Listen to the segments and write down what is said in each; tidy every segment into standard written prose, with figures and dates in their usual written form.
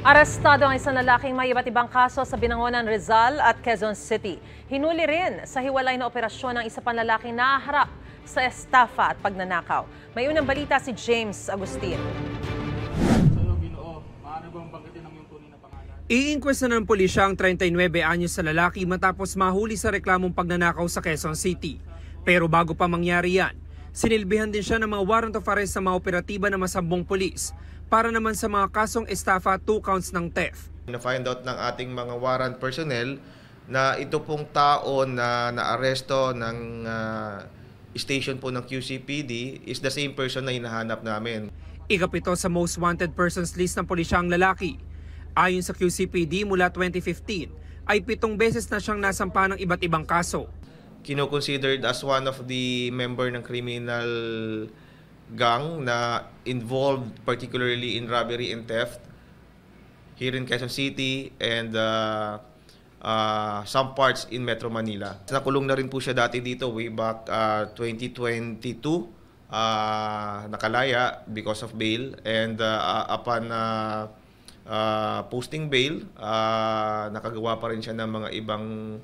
Arestado ang isang lalaking may iba't ibang kaso sa Binangonan, Rizal at Quezon City. Hinuli rin sa hiwalay na operasyon ng isa pang lalaking nahaharap sa estafa at pagnanakaw. May unang balita si James Agustin. Iinquest na ng pulisya ang 39 anyos sa lalaki matapos mahuli sa reklamong pagnanakaw sa Quezon City. Pero bago pa mangyari yan, sinilbihan din siya ng mga warrant of arrest sa mga operatiba ng masambong pulis para naman sa mga kasong estafa at 2 counts ng theft. Na-find out ng ating mga warrant personnel na ito pong tao na naaresto ng station po ng QCPD is the same person na hinahanap namin. Ikapito sa most wanted persons list ng pulisya ang lalaki. Ayon sa QCPD mula 2015 ay 7 beses na siyang nasampa ng iba't ibang kaso. Kino-considered as one of the member ng criminal gang na involved particularly in robbery and theft here in Quezon City and some parts in Metro Manila. Nakulong na rin po siya dati dito way back 2022, nakalaya because of bail and upon posting bail, nakagawa pa rin siya ng mga ibang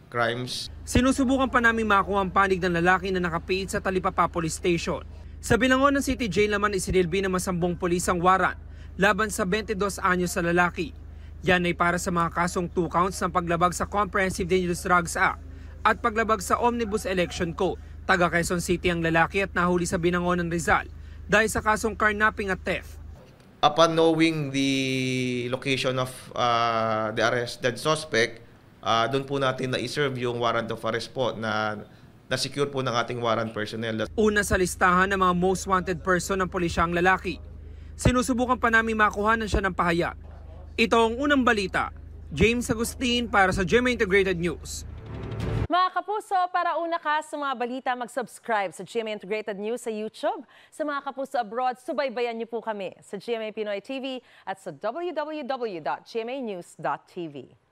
crimes. Sinusubukan pa namin makuha ang panig ng lalaki na nakapiit sa Talipapa Police Station. Sa Binangonan City Jail naman isinilbi ng masambong pulis ang warrant laban sa 22 anyos sa lalaki. Yan ay para sa mga kasong 2 counts ng paglabag sa Comprehensive Dangerous Drugs Act at paglabag sa Omnibus Election Code. Taga Quezon City ang lalaki at nahuli sa Binangonan, Rizal dahil sa kasong carnapping at theft. Upon knowing the location of the arrested suspect, doon po natin na-serve yung warrant of arrest po na-secure po ng ating warrant personnel. Una sa listahan ng mga most wanted person ng pulisyang lalaki. Sinusubukan pa namin makuhanan siya ng pahayag. Ito ang unang balita. James Agustin para sa GMA Integrated News. Mga kapuso, para una ka sa mga balita, mag-subscribe sa GMA Integrated News sa YouTube. Sa mga kapuso abroad, subaybayan niyo po kami sa GMA Pinoy TV at sa www.gmanews.tv.